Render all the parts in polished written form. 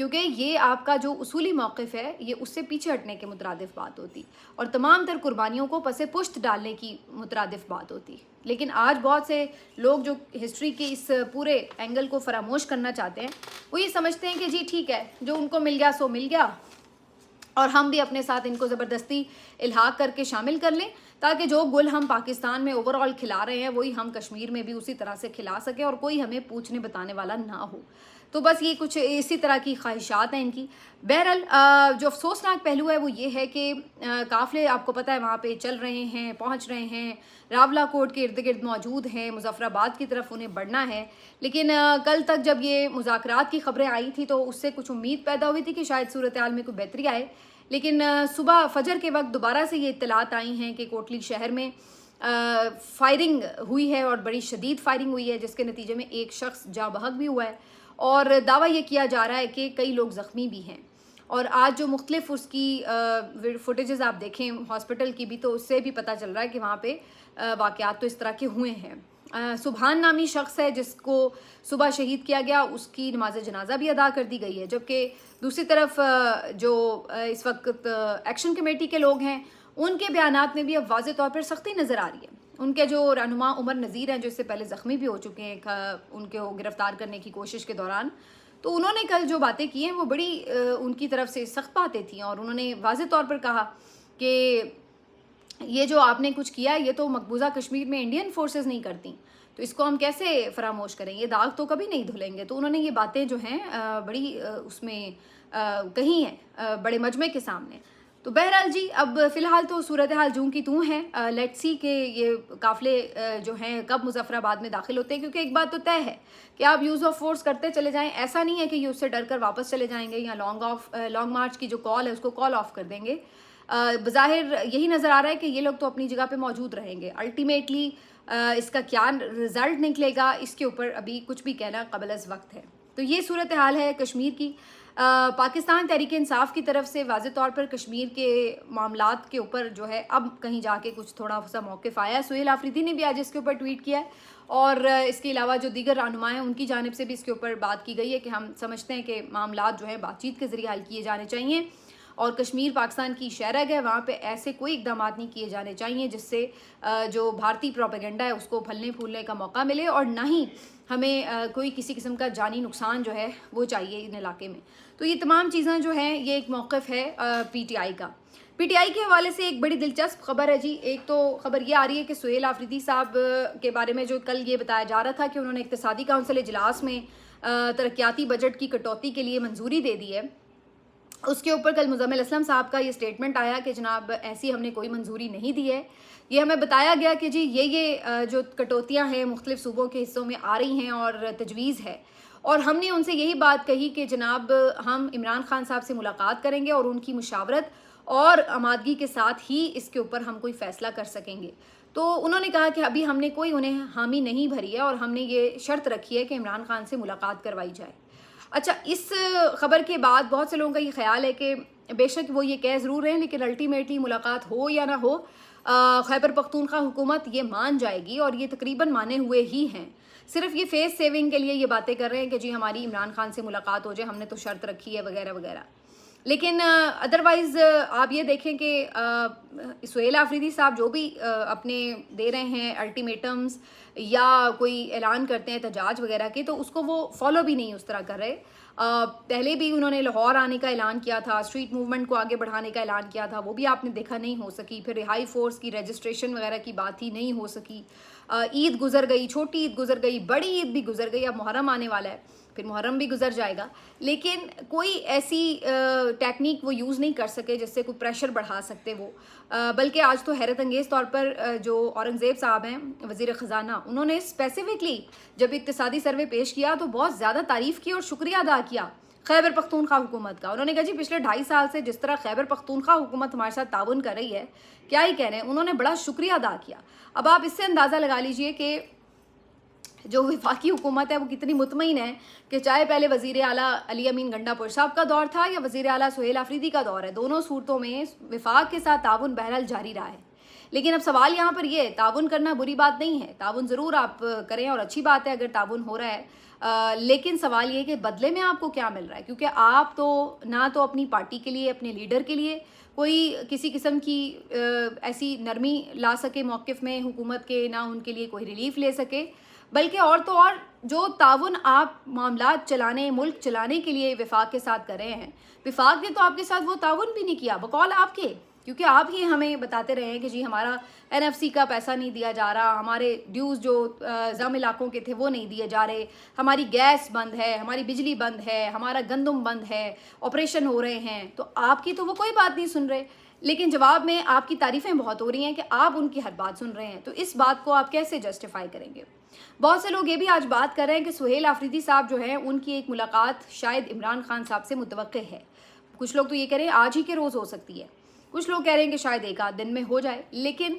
کیونکہ یہ آپ کا جو اصولی موقف ہے یہ اس سے پیچھے ہٹنے کے مترادف بات ہوتی اور تمام تر قربانیوں کو پس پشت ڈالنے کی مترادف بات ہوتی. لیکن آج بہت سے لوگ جو ہسٹری کے اس پورے اینگل کو فراموش کرنا چاہتے ہیں وہ یہ سمجھتے ہیں کہ جی ٹھیک ہے جو ان کو مل گیا سو مل گیا اور ہم بھی اپنے ساتھ ان کو زبردستی الحاق کر کے شامل کر لیں تاکہ جو گل ہم پاکستان میں اوور آل کھلا رہے ہیں وہی ہم کشمیر میں بھی اسی طرح سے کھلا سکیں اور کوئی ہمیں پوچھنے بتانے والا نہ ہو. تو بس یہ کچھ اسی طرح کی خواہشات ہیں ان کی. بہرحال جو افسوسناک پہلو ہے وہ یہ ہے کہ قافلے آپ کو پتہ ہے وہاں پہ چل رہے ہیں, پہنچ رہے ہیں, راولا کوٹ کے ارد گرد موجود ہیں, مظفر آباد کی طرف انہیں بڑھنا ہے. لیکن کل تک جب یہ مذاکرات کی خبریں آئی تھی تو اس سے کچھ امید پیدا ہوئی تھی کہ شاید صورتحال میں کوئی بہتری آئے. لیکن صبح فجر کے وقت دوبارہ سے یہ اطلاعات آئی ہیں کہ کوٹلی شہر میں فائرنگ ہوئی ہے اور بڑی شدید فائرنگ ہوئی ہے جس کے نتیجے میں ایک شخص جاں بحق بھی ہوا ہے اور دعویٰ یہ کیا جا رہا ہے کہ کئی لوگ زخمی بھی ہیں. اور آج جو مختلف اس کی فوٹیجز آپ دیکھیں ہاسپٹل کی بھی تو اس سے بھی پتہ چل رہا ہے کہ وہاں پہ واقعات تو اس طرح کے ہوئے ہیں. سبحان نامی شخص ہے جس کو صبح شہید کیا گیا, اس کی نماز جنازہ بھی ادا کر دی گئی ہے. جبکہ دوسری طرف جو اس وقت ایکشن کمیٹی کے لوگ ہیں ان کے بیانات میں بھی اب واضح طور پر سختی نظر آ رہی ہے. ان کے جو رہنما عمر نذیر ہیں جو اس سے پہلے زخمی بھی ہو چکے ہیں ان کو گرفتار کرنے کی کوشش کے دوران, تو انہوں نے کل جو باتیں کی ہیں وہ بڑی ان کی طرف سے سخت باتیں تھیں اور انہوں نے واضح طور پر کہا کہ یہ جو آپ نے کچھ کیا یہ تو مقبوضہ کشمیر میں انڈین فورسز نہیں کرتی, تو اس کو ہم کیسے فراموش کریں, یہ داغ تو کبھی نہیں دھلیں گے. تو انہوں نے یہ باتیں جو ہیں بڑی اس میں کہی ہیں بڑے مجمع کے سامنے. تو بہرحال جی اب فی الحال تو صورتحال جوں کی توں ہے. لیٹ سی کہ یہ قافلے جو ہیں کب مظفر آباد میں داخل ہوتے ہیں, کیونکہ ایک بات تو طے ہے کہ آپ یوز آف فورس کرتے چلے جائیں, ایسا نہیں ہے کہ یہ اس سے ڈر کر واپس چلے جائیں گے یا لانگ مارچ کی جو کال ہے اس کو کال آف کر دیں گے. بظاہر یہی نظر آ رہا ہے کہ یہ لوگ تو اپنی جگہ پہ موجود رہیں گے. الٹیمیٹلی اس کا کیا رزلٹ نکلے گا اس کے اوپر ابھی کچھ بھی کہنا قبل از وقت ہے. تو یہ صورتحال ہے کشمیر کی. پاکستان تحریک انصاف کی طرف سے واضح طور پر کشمیر کے معاملات کے اوپر جو ہے اب کہیں جا کے کچھ تھوڑا سا موقف آیا ہے. سہیل آفریدی نے بھی آج اس کے اوپر ٹویٹ کیا ہے اور اس کے علاوہ جو دیگر رہنما ہیں ان کی جانب سے بھی اس کے اوپر بات کی گئی ہے کہ ہم سمجھتے ہیں کہ معاملات جو ہیں بات چیت کے ذریعے حل کیے جانے چاہیے اور کشمیر پاکستان کی شہرگ ہے, وہاں پہ ایسے کوئی اقدامات نہیں کیے جانے چاہیے جس سے جو بھارتی پروپیگنڈا ہے اس کو پھلنے پھولنے کا موقع ملے, اور نہ ہی ہمیں کوئی کسی قسم کا جانی نقصان جو ہے وہ چاہیے ان علاقے میں. تو یہ تمام چیزیں جو ہیں یہ ایک موقف ہے پی ٹی آئی کا. پی ٹی آئی کے حوالے سے ایک بڑی دلچسپ خبر ہے جی. ایک تو خبر یہ آ رہی ہے کہ سہیل آفریدی صاحب کے بارے میں جو کل یہ بتایا جا رہا تھا کہ انہوں نے اقتصادی کونسل اجلاس میں ترقیاتی بجٹ کی کٹوتی کے لیے منظوری دے دی ہے, اس کے اوپر کل مزمل اسلم صاحب کا یہ سٹیٹمنٹ آیا کہ جناب ایسی ہم نے کوئی منظوری نہیں دی ہے. یہ ہمیں بتایا گیا کہ جی یہ جو کٹوتیاں ہیں مختلف صوبوں کے حصوں میں آ رہی ہیں اور تجویز ہے, اور ہم نے ان سے یہی بات کہی کہ جناب ہم عمران خان صاحب سے ملاقات کریں گے اور ان کی مشاورت اور آمادگی کے ساتھ ہی اس کے اوپر ہم کوئی فیصلہ کر سکیں گے. تو انہوں نے کہا کہ ابھی ہم نے کوئی انہیں حامی نہیں بھری ہے اور ہم نے یہ شرط رکھی ہے کہ عمران خان سے ملاقات کروائی جائے. اچھا, اس خبر کے بعد بہت سے لوگوں کا یہ خیال ہے کہ بے شک وہ یہ کہہ ضرور رہے ہیں لیکن الٹیمیٹلی ملاقات ہو یا نہ ہو خیبر پختونخوا حکومت یہ مان جائے گی اور یہ تقریباً مانے ہوئے ہی ہیں. صرف یہ فیس سیونگ کے لیے یہ باتیں کر رہے ہیں کہ جی ہماری عمران خان سے ملاقات ہو جائے, ہم نے تو شرط رکھی ہے وغیرہ وغیرہ. لیکن ادروائز آپ یہ دیکھیں کہ سہیل آفریدی صاحب جو بھی اپنے دے رہے ہیں الٹیمیٹمز یا کوئی اعلان کرتے ہیں احتجاج وغیرہ کے, تو اس کو وہ فالو بھی نہیں اس طرح کر رہے. پہلے بھی انہوں نے لاہور آنے کا اعلان کیا تھا, اسٹریٹ موومنٹ کو آگے بڑھانے کا اعلان کیا تھا, وہ بھی آپ نے دیکھا نہیں ہو سکی. پھر رہائی فورس کی رجسٹریشن وغیرہ کی بات ہی نہیں ہو سکی. عید گزر گئی, چھوٹی عید گزر گئی, بڑی عید بھی گزر گئی, اب محرم آنے والا ہے, پھر محرم بھی گزر جائے گا. لیکن کوئی ایسی ٹیکنیک وہ یوز نہیں کر سکے جس سے کوئی پریشر بڑھا سکتے وہ. بلکہ آج تو حیرت انگیز طور پر جو اورنگزیب صاحب ہیں وزیر خزانہ, انہوں نے اسپیسیفکلی جب اقتصادی سروے پیش کیا تو بہت زیادہ تعریف کی اور شکریہ ادا کیا خیبر پختونخوا حکومت کا. انہوں نے کہا جی پچھلے 2.5 سال سے جس طرح خیبر پختونخوا حکومت ہمارے ساتھ تعاون کر رہی ہے کیا ہی کہہ رہے ہیں, انہوں نے بڑا شکریہ ادا کیا. اب آپ اس سے اندازہ لگا لیجئے کہ جو وفاقی حکومت ہے وہ کتنی مطمئن ہے کہ چاہے پہلے وزیر اعلیٰ علی امین گنڈا پور صاحب کا دور تھا یا وزیر اعلیٰ سہیل آفریدی کا دور ہے, دونوں صورتوں میں وفاق کے ساتھ تعاون بہرحال جاری رہا ہے. لیکن اب سوال یہاں پر یہ ہے, تعاون کرنا بری بات نہیں ہے, تعاون ضرور آپ کریں اور اچھی بات ہے اگر تعاون ہو رہا ہے لیکن سوال یہ کہ بدلے میں آپ کو کیا مل رہا ہے، کیونکہ آپ تو نہ تو اپنی پارٹی کے لیے، اپنے لیڈر کے لیے کوئی کسی قسم کی ایسی نرمی لا سکے موقف میں حکومت کے، نہ ان کے لیے کوئی ریلیف لے سکے، بلکہ اور تو اور جو تعاون آپ معاملات چلانے، ملک چلانے کے لیے وفاق کے ساتھ کر رہے ہیں، وفاق نے تو آپ کے ساتھ وہ تعاون بھی نہیں کیا بقول آپ کے، کیونکہ آپ ہی ہمیں بتاتے رہے ہیں کہ جی ہمارا NFC کا پیسہ نہیں دیا جا رہا، ہمارے ڈیوز جو ضم علاقوں کے تھے وہ نہیں دیے جا رہے، ہماری گیس بند ہے، ہماری بجلی بند ہے، ہمارا گندم بند ہے، آپریشن ہو رہے ہیں، تو آپ کی تو وہ کوئی بات نہیں سن رہے، لیکن جواب میں آپ کی تعریفیں بہت ہو رہی ہیں کہ آپ ان کی ہر بات سن رہے ہیں، تو اس بات کو آپ کیسے جسٹیفائی کریں گے؟ بہت سے لوگ یہ بھی آج بات کر رہے ہیں کہ سہیل آفریدی صاحب جو ہیں ان کی ایک ملاقات شاید عمران خان صاحب سے متوقع ہے، کچھ لوگ تو یہ کہہ رہے ہیں آج ہی کے روز ہو سکتی ہے، کچھ لوگ کہہ رہے ہیں کہ شاید ایک آدھ دن میں ہو جائے، لیکن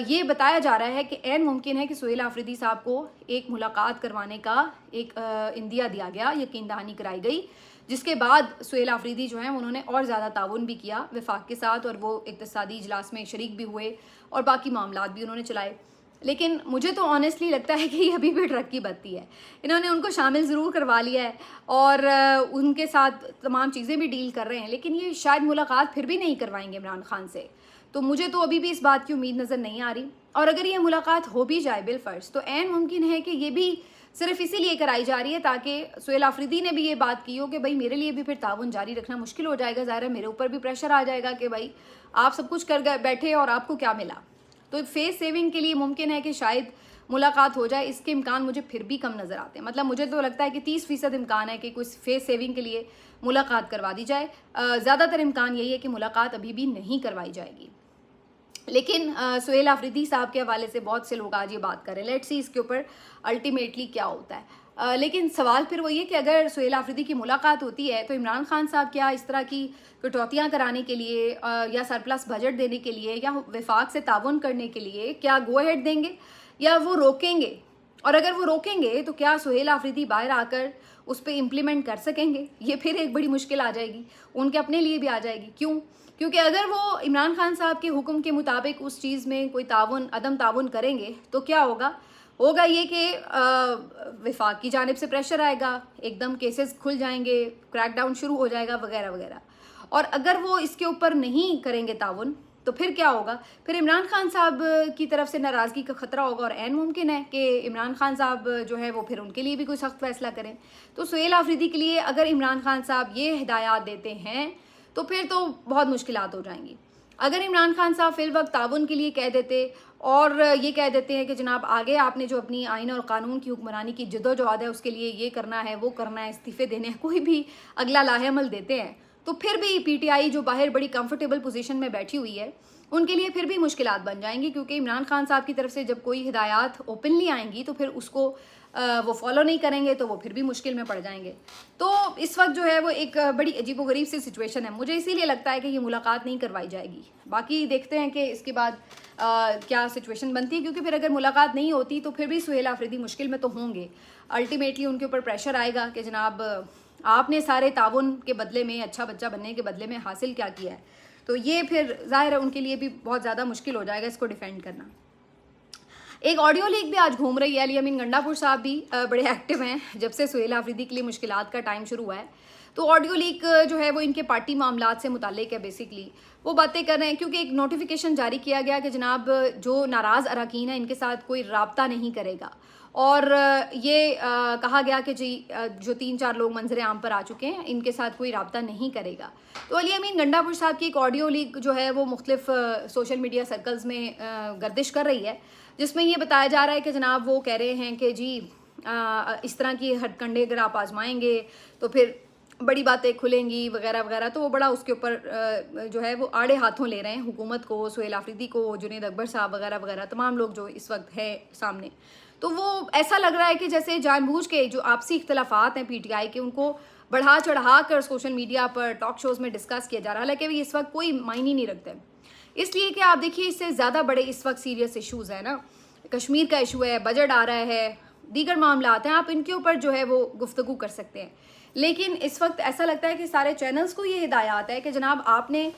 یہ بتایا جا رہا ہے کہ عین ممکن ہے کہ سہیل آفریدی صاحب کو ایک ملاقات کروانے کا ایک اندیا دیا گیا، یقین دہانی کرائی گئی، جس کے بعد سہیل آفریدی جو ہیں انہوں نے اور زیادہ تعاون بھی کیا وفاق کے ساتھ، اور وہ اقتصادی اجلاس میں شریک بھی ہوئے اور باقی معاملات بھی انہوں نے چلائے، لیکن مجھے تو آنیسٹلی لگتا ہے کہ یہ ابھی بھی ٹرک کی بتی ہے، انہوں نے ان کو شامل ضرور کروا لیا ہے اور ان کے ساتھ تمام چیزیں بھی ڈیل کر رہے ہیں، لیکن یہ شاید ملاقات پھر بھی نہیں کروائیں گے عمران خان سے، تو مجھے تو ابھی بھی اس بات کی امید نظر نہیں آ رہی، اور اگر یہ ملاقات ہو بھی جائے بالفرض تو عین ممکن ہے کہ یہ بھی صرف اسی لیے کرائی جا رہی ہے تاکہ سہیل آفریدی نے بھی یہ بات کی ہو کہ بھائی میرے لیے بھی پھر تعاون جاری رکھنا مشکل ہو جائے گا، ظاہر ہے میرے اوپر بھی پریشر آ جائے گا کہ بھائی آپ سب کچھ کر گئے بیٹھے اور آپ کو کیا ملا، تو فیس سیونگ کے لیے ممکن ہے کہ شاید ملاقات ہو جائے، اس کے امکان مجھے پھر بھی کم نظر آتے ہیں، مطلب مجھے تو لگتا ہے کہ 30% امکان ہے کہ کوئی فیس سیونگ کے لیے ملاقات کروا دی جائے، زیادہ تر امکان یہی ہے کہ ملاقات ابھی بھی نہیں کروائی جائے گی، لیکن سہیل آفریدی صاحب کے حوالے سے بہت سے لوگ آج یہ بات کر رہے ہیں، لیٹس سی اس کے اوپر الٹیمیٹلی کیا ہوتا ہے، لیکن سوال پھر وہ یہ کہ اگر سہیل آفریدی کی ملاقات ہوتی ہے تو عمران خان صاحب کیا اس طرح کی کٹوتیاں کرانے کے لیے یا سرپلس بجٹ دینے کے لیے یا وفاق سے تعاون کرنے کے لیے کیا گو ہیڈ دیں گے یا وہ روکیں گے، اور اگر وہ روکیں گے تو کیا سہیل آفریدی باہر آ کر اس پہ امپلیمنٹ کر سکیں گے؟ یہ پھر ایک بڑی مشکل آ جائے گی، ان کے اپنے لیے بھی آ جائے گی، کیونکہ اگر وہ عمران خان صاحب کے حکم کے مطابق اس چیز میں کوئی عدم تعاون کریں گے تو کیا ہوگا یہ کہ وفاق کی جانب سے پریشر آئے گا، ایک دم کیسز کھل جائیں گے، کریک ڈاؤن شروع ہو جائے گا وغیرہ وغیرہ، اور اگر وہ اس کے اوپر نہیں کریں گے تعاون تو پھر کیا ہوگا؟ پھر عمران خان صاحب کی طرف سے ناراضگی کا خطرہ ہوگا، اور عین ممکن ہے کہ عمران خان صاحب جو ہے وہ پھر ان کے لیے بھی کوئی سخت فیصلہ کریں، تو سہیل آفریدی کے لیے اگر عمران خان صاحب یہ ہدایات دیتے ہیں تو پھر تو بہت مشکلات ہو جائیں گی، اگر عمران خان صاحب فی الوقت تعاون کے لیے کہہ دیتے اور یہ کہہ دیتے ہیں کہ جناب آگے آپ نے جو اپنی آئین اور قانون کی حکمرانی کی جدوجہد ہے اس کے لیے یہ کرنا ہے وہ کرنا ہے، استعفے دینے ہیں، کوئی بھی اگلا لاہ عمل دیتے ہیں، تو پھر بھی PTI جو باہر بڑی کمفرٹیبل پوزیشن میں بیٹھی ہوئی ہے ان کے لیے پھر بھی مشکلات بن جائیں گی، کیونکہ عمران خان صاحب کی طرف سے جب کوئی ہدایات اوپنلی آئیں گی تو پھر اس کو وہ فالو نہیں کریں گے تو وہ پھر بھی مشکل میں پڑ جائیں گے، تو اس وقت جو ہے وہ ایک بڑی عجیب و غریب سی سچویشن ہے، مجھے اسی لیے لگتا ہے کہ یہ ملاقات نہیں کروائی جائے گی، باقی دیکھتے ہیں کہ اس کے بعد کیا سچویشن بنتی ہے، کیونکہ پھر اگر ملاقات نہیں ہوتی تو پھر بھی سہیل آفریدی مشکل میں تو ہوں گے، الٹیمیٹلی ان کے اوپر پریشر آئے گا کہ جناب آپ نے سارے تعاون کے بدلے میں، اچھا بچہ بننے کے بدلے میں حاصل کیا کیا ہے، تو یہ پھر ظاہر ہے ان کے لیے بھی بہت زیادہ مشکل ہو جائے گا اس کو ڈیفینڈ کرنا۔ ایک آڈیو لیک بھی آج گھوم رہی ہے، علی امین گنڈا پور صاحب بھی بڑے ایکٹیو ہیں جب سے سہیل آفریدی کے لیے مشکلات کا ٹائم شروع ہوا ہے، تو آڈیو لیک جو ہے وہ ان کے پارٹی معاملات سے متعلق ہے، بیسکلی وہ باتیں کر رہے ہیں کیونکہ ایک نوٹیفیکیشن جاری کیا گیا کہ جناب جو ناراض اراکین ہیں ان کے ساتھ کوئی رابطہ نہیں کرے گا، اور یہ کہا گیا کہ جی جو 3-4 لوگ منظر عام پر آ چکے ہیں ان کے ساتھ کوئی رابطہ نہیں کرے گا، تو علی امین گنڈا پور صاحب کی ایک آڈیو لیک جو ہے وہ مختلف سوشل میڈیا سرکلز میں گردش کر رہی ہے، جس میں یہ بتایا جا رہا ہے کہ جناب وہ کہہ رہے ہیں کہ جی اس طرح کی ہتھ کنڈے اگر آپ آزمائیں گے تو پھر بڑی باتیں کھلیں گی وغیرہ وغیرہ، تو وہ بڑا اس کے اوپر جو ہے وہ آڑے ہاتھوں لے رہے ہیں حکومت کو، سہیل آفریدی کو، جنید اکبر صاحب وغیرہ وغیرہ تمام لوگ جو اس وقت ہے سامنے، تو وہ ایسا لگ رہا ہے کہ جیسے جان بوجھ کے جو آپسی اختلافات ہیں PTI کے ان کو بڑھا چڑھا کر سوشل میڈیا پر ٹاک شوز میں ڈسکس کیا جا رہا ہے، حالانکہ وہ اس وقت کوئی معنی نہیں رکھتے، اس لیے کہ آپ دیکھیے اس سے زیادہ بڑے اس وقت سیریس ایشوز ہیں نا، کشمیر کا ایشو ہے، بجٹ آ رہا ہے، دیگر معاملات ہیں، آپ ان کے اوپر جو ہے وہ گفتگو کر سکتے ہیں، لیکن اس وقت ایسا لگتا ہے کہ سارے چینلز کو یہ ہدایات ہے کہ جناب آپ نے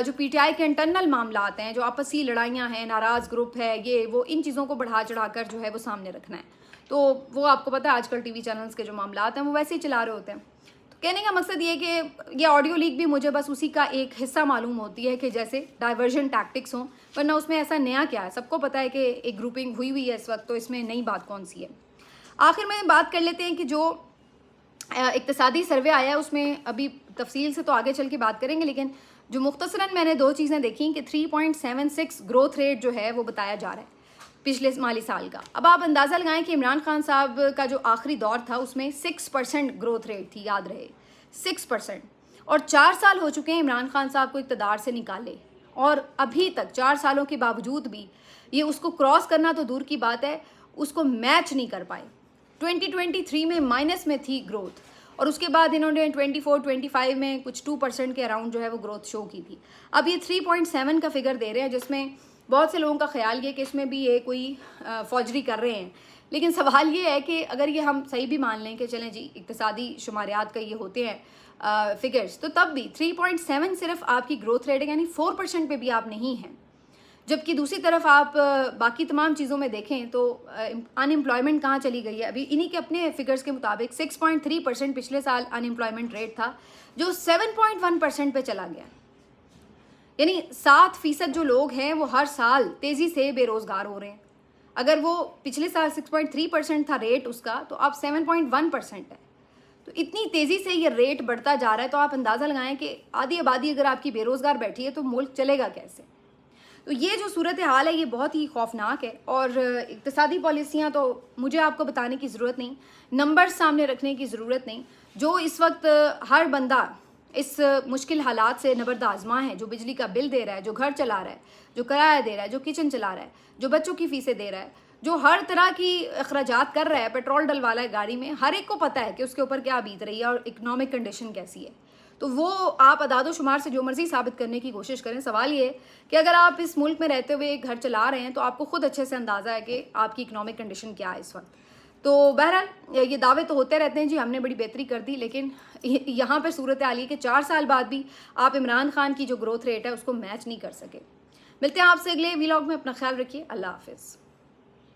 جو PTI کے انٹرنل معاملات ہیں، جو آپسی لڑائیاں ہیں، ناراض گروپ ہے، یہ وہ ان چیزوں کو بڑھا چڑھا کر جو ہے وہ سامنے رکھنا ہے، تو وہ آپ کو پتہ ہے آج کل ٹی وی چینلز کے جو معاملات ہیں وہ ویسے ہی چلا رہے ہوتے ہیں. تو کہنے کا مقصد یہ کہ یہ آڈیو لیک بھی مجھے بس اسی کا ایک حصہ معلوم ہوتی ہے کہ جیسے ڈائیورژن ٹیکٹکس ہوں، ورنہ اس میں ایسا نیا کیا ہے. سب کو پتہ ہے کہ ایک گروپنگ ہوئی ہے اس وقت، تو اس میں نئی بات کون سی ہے. آخر میں بات کر لیتے ہیں کہ جو اقتصادی سروے آیا ہے اس میں ابھی تفصیل سے تو آگے چل کے بات کریں گے، لیکن جو مختصراً میں نے 2 چیزیں دیکھیں کہ 3.76 گروتھ ریٹ جو ہے وہ بتایا جا رہا ہے پچھلے مالی سال کا. اب آپ اندازہ لگائیں کہ عمران خان صاحب کا جو آخری دور تھا اس میں 6% گروتھ ریٹ تھی، یاد رہے 6%. اور 4 سال ہو چکے ہیں عمران خان صاحب کو اقتدار سے نکالے، اور ابھی تک 4 سالوں کے باوجود بھی یہ اس کو کراس کرنا تو دور کی بات ہے، اس کو میچ نہیں کر پائے. 2023 میں مائنس میں تھی گروتھ، اور اس کے بعد انہوں نے 24-25 میں کچھ 2% کے اراؤنڈ جو ہے وہ گروتھ شو کی تھی. اب یہ 3.7 کا فگر دے رہے ہیں، جس میں بہت سے لوگوں کا خیال یہ کہ اس میں بھی یہ کوئی فوجری کر رہے ہیں. لیکن سوال یہ ہے کہ اگر یہ ہم صحیح بھی مان لیں کہ چلیں جی اقتصادی شماریات کا یہ ہوتے ہیں فگرز، تو تب بھی 3.7 صرف آپ کی گروتھ ریٹ ہے، یعنی 4% پہ بھی آپ نہیں ہیں. جبکہ دوسری طرف آپ باقی تمام چیزوں میں دیکھیں تو ان امپلائمنٹ کہاں چلی گئی ہے. ابھی انہی کے اپنے فگرز کے مطابق 6.3% پچھلے سال ان امپلائمنٹ ریٹ تھا، جو 7.1% پہ چلا گیا. یعنی 7% جو لوگ ہیں وہ ہر سال تیزی سے بے روزگار ہو رہے ہیں. اگر وہ پچھلے سال 6.3% تھا ریٹ اس کا، تو اب 7.1% ہے. تو اتنی تیزی سے یہ ریٹ بڑھتا جا رہا ہے، تو آپ اندازہ لگائیں کہ آدھی آبادی اگر آپ کی بے روزگار بیٹھی ہے تو ملک چلے گا کیسے. تو یہ جو صورتحال ہے یہ بہت ہی خوفناک ہے. اور اقتصادی پالیسیاں تو مجھے آپ کو بتانے کی ضرورت نہیں، نمبر سامنے رکھنے کی ضرورت نہیں. جو اس وقت ہر بندہ اس مشکل حالات سے نبرد آزما ہے، جو بجلی کا بل دے رہا ہے، جو گھر چلا رہا ہے، جو کرایہ دے رہا ہے، جو کچن چلا رہا ہے، جو بچوں کی فیسیں دے رہا ہے، جو ہر طرح کی اخراجات کر رہا ہے، پیٹرول ڈلوا رہا ہے گاڑی میں، ہر ایک کو پتہ ہے کہ اس کے اوپر کیا بیت رہی ہے اور اکنامک کنڈیشن کیسی ہے. تو وہ آپ اعداد و شمار سے جو مرضی ثابت کرنے کی کوشش کریں، سوال یہ ہے کہ اگر آپ اس ملک میں رہتے ہوئے گھر چلا رہے ہیں تو آپ کو خود اچھے سے اندازہ ہے کہ آپ کی اکنامک کنڈیشن کیا ہے اس وقت. تو بہرحال یہ دعوے تو ہوتے رہتے ہیں جی ہم نے بڑی بہتری کر دی، لیکن یہاں پہ صورتحال ہے کہ 4 سال بعد بھی آپ عمران خان کی جو گروتھ ریٹ ہے اس کو میچ نہیں کر سکے. ملتے ہیں آپ سے اگلے ویلاگ میں، اپنا خیال رکھیے، اللہ حافظ.